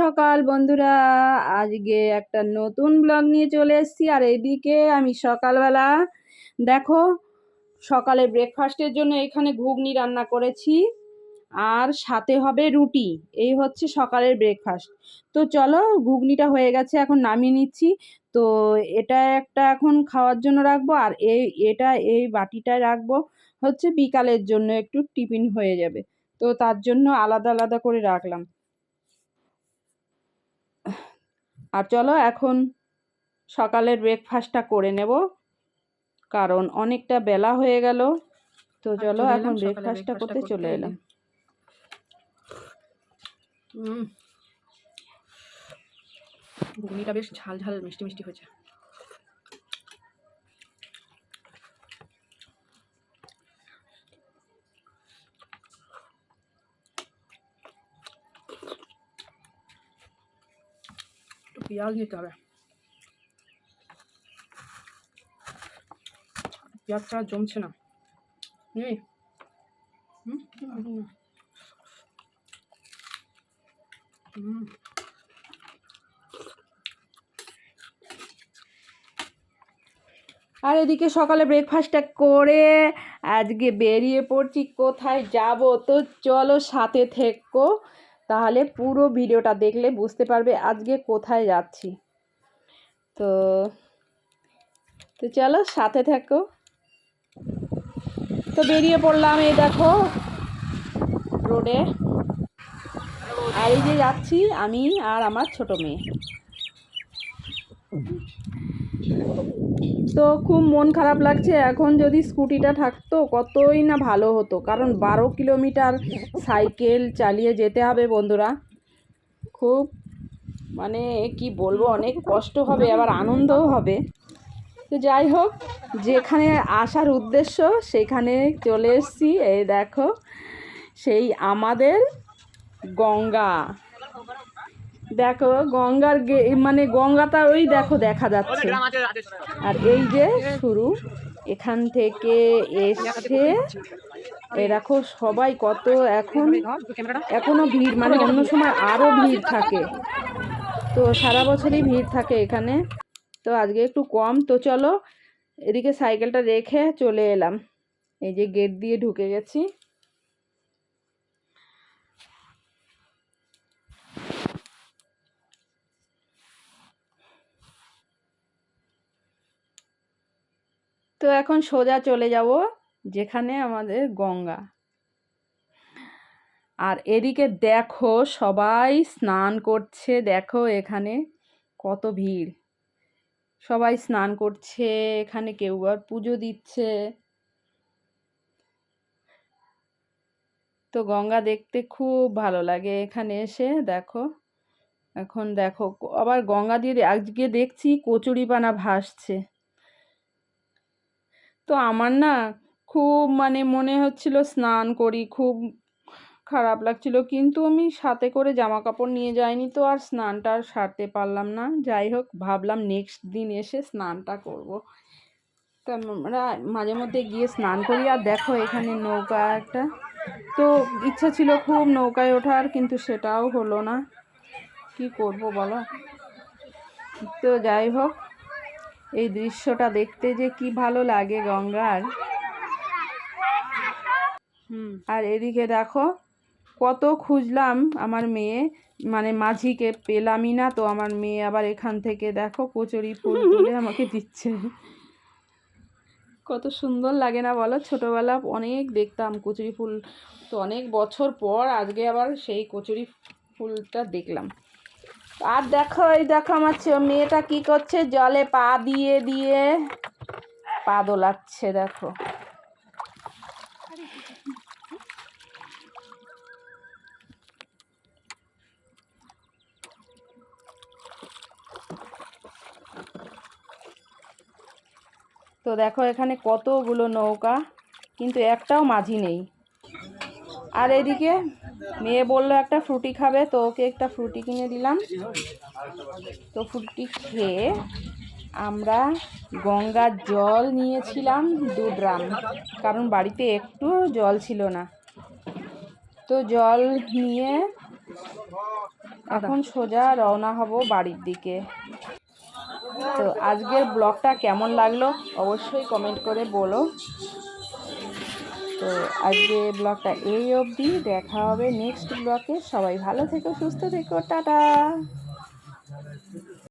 সকাল বন্ধুরা, আজকে একটা নতুন ব্লগ নিয়ে চলে এসেছি। আর এদিকে আমি সকালবেলা দেখো সকালে ব্রেকফাস্টের জন্য এখানে ঘুগনি রান্না করেছি, আর সাথে হবে রুটি। এই হচ্ছে সকালের ব্রেকফাস্ট। তো চলো, ঘুগনিটা হয়ে গেছে, এখন নামিয়ে নিচ্ছি। তো এটা একটা এখন খাওয়ার জন্য রাখবো, আর এই বাটিটায় রাখবো হচ্ছে বিকালের জন্য, একটু টিফিন হয়ে যাবে। তো তার জন্য আলাদা আলাদা করে রাখলাম। আর চলো এখন সকালের ব্রেকফাস্টটা করে নেব, কারণ অনেকটা বেলা হয়ে গেল। তো চলো এখন ব্রেকফাস্টটা করতে চলে এলাম। ঘুগনিটা বেশ ঝাল ঝাল মিষ্টি মিষ্টি হয়েছে। একটু পেঁয়াজ নিতে হবে, পেঁয়াজ ছাড়া জমছে না। নেই আর এদিকে সকালে ব্রেকফাস্টটা করে আজকে বেরিয়ে পড়ছি কোথায় যাব। তো চলো সাথে থেকো, তাহলে পুরো ভিডিওটা দেখলে বুঝতে পারবে আজকে কোথায় যাচ্ছি। তো তো চলো সাথে থেকো। তো বেরিয়ে পড়লাম, এই দেখো রোডে। আর এই যে যাচ্ছি আমি আর আমার ছোট মেয়ে। তো খুব মন খারাপ লাগছে, এখন যদি স্কুটিটা থাকতো কতই না ভালো হতো, কারণ 12 কিলোমিটার সাইকেল চালিয়ে যেতে হবে বন্ধুরা। খুব মানে কি বলবো, অনেক কষ্ট হবে, আবার আনন্দও হবে। তো যাই হোক, যেখানে আসার উদ্দেশ্য সেখানে চলে এসেছি। এই দেখো সেই আমাদের গঙ্গা। দেখো গঙ্গার মানে গঙ্গাটা ওই দেখো দেখা যাচ্ছে। আর এই যে শুরু, এখান থেকে এসে এই দেখো সবাই কত এখনো ভিড়, মানে অন্য সময় আরো ভিড় থাকে। তো সারা বছরই ভিড় থাকে এখানে, তো আজকে একটু কম। তো চলো এদিকে সাইকেলটা রেখে চলে এলাম, এই যে গেট দিয়ে ঢুকে গেছি। তো এখন সোজা চলে যাব যেখানে আমাদের গঙ্গা। আর এদিকে দেখো সবাই স্নান করছে, দেখো এখানে কত ভিড়, সবাই স্নান করছে এখানে, কেউ আর পুজো দিচ্ছে। তো গঙ্গা দেখতে খুব ভালো লাগে এখানে এসে। দেখো এখন দেখো আবার গঙ্গা দিয়ে আজকে দেখছি কচুরিপানা ভাসছে। তো আমার না খুব মানে মনে হচ্ছিল স্নান করি, খুব খারাপ লাগছিল, কিন্তু আমি সাথে করে জামা কাপড় নিয়ে যাইনি, তো আর স্নানটা আর সারতে পারলাম না। যাই হোক, ভাবলাম নেক্সট দিন এসে স্নানটা করব। তো আমরা মাঝে মধ্যে গিয়ে স্নান করি। আর দেখো এখানে নৌকা একটা, তো ইচ্ছা ছিল খুব নৌকায় ওঠার, কিন্তু সেটাও হলো না, কি করব বলো। তো যাই হোক, এই দৃশ্যটা দেখতে যে কি ভালো লাগে গঙ্গার। আর এদিকে দেখো কত খুঁজলাম আমার মেয়ে, মানে মাঝিকে পেলামই না। তো আমার মেয়ে আবার এখান থেকে দেখো কচুরি ফুল তুলে আমাকে দিচ্ছে। কত সুন্দর লাগে না বলো, ছোটবেলা অনেক দেখতাম কচুরি ফুল। তো অনেক বছর পর আজকে আবার সেই কচুরি ফুলটা দেখলাম। আর দেখো এই দেখো আমার মেয়েটা কি করছে, জলে পা দিয়ে দিয়ে পা দোলাচ্ছে দেখো। তো দেখো এখানে কতগুলো নৌকা, কিন্তু একটাও মাঝি নেই। আর এদিকে মেয়ে বললো একটা ফ্রুটি খাবে, তো ওকে একটা ফ্রুটি কিনে দিলাম। তো ফ্রুটি খেয়ে আমরা গঙ্গার জল নিয়েছিলাম 2 ড্রাম, কারণ বাড়িতে একটু জল ছিল না। তো জল নিয়ে এখন সোজা রওনা হব বাড়ির দিকে। তো আজকের ব্লগটা কেমন লাগলো অবশ্যই কমেন্ট করে বলো। তো আজকে ব্লগটা এই অবধি, দেখা হবে নেক্সট ব্লগে। সবাই ভালো থেকো, সুস্থ থেকো, টাটা।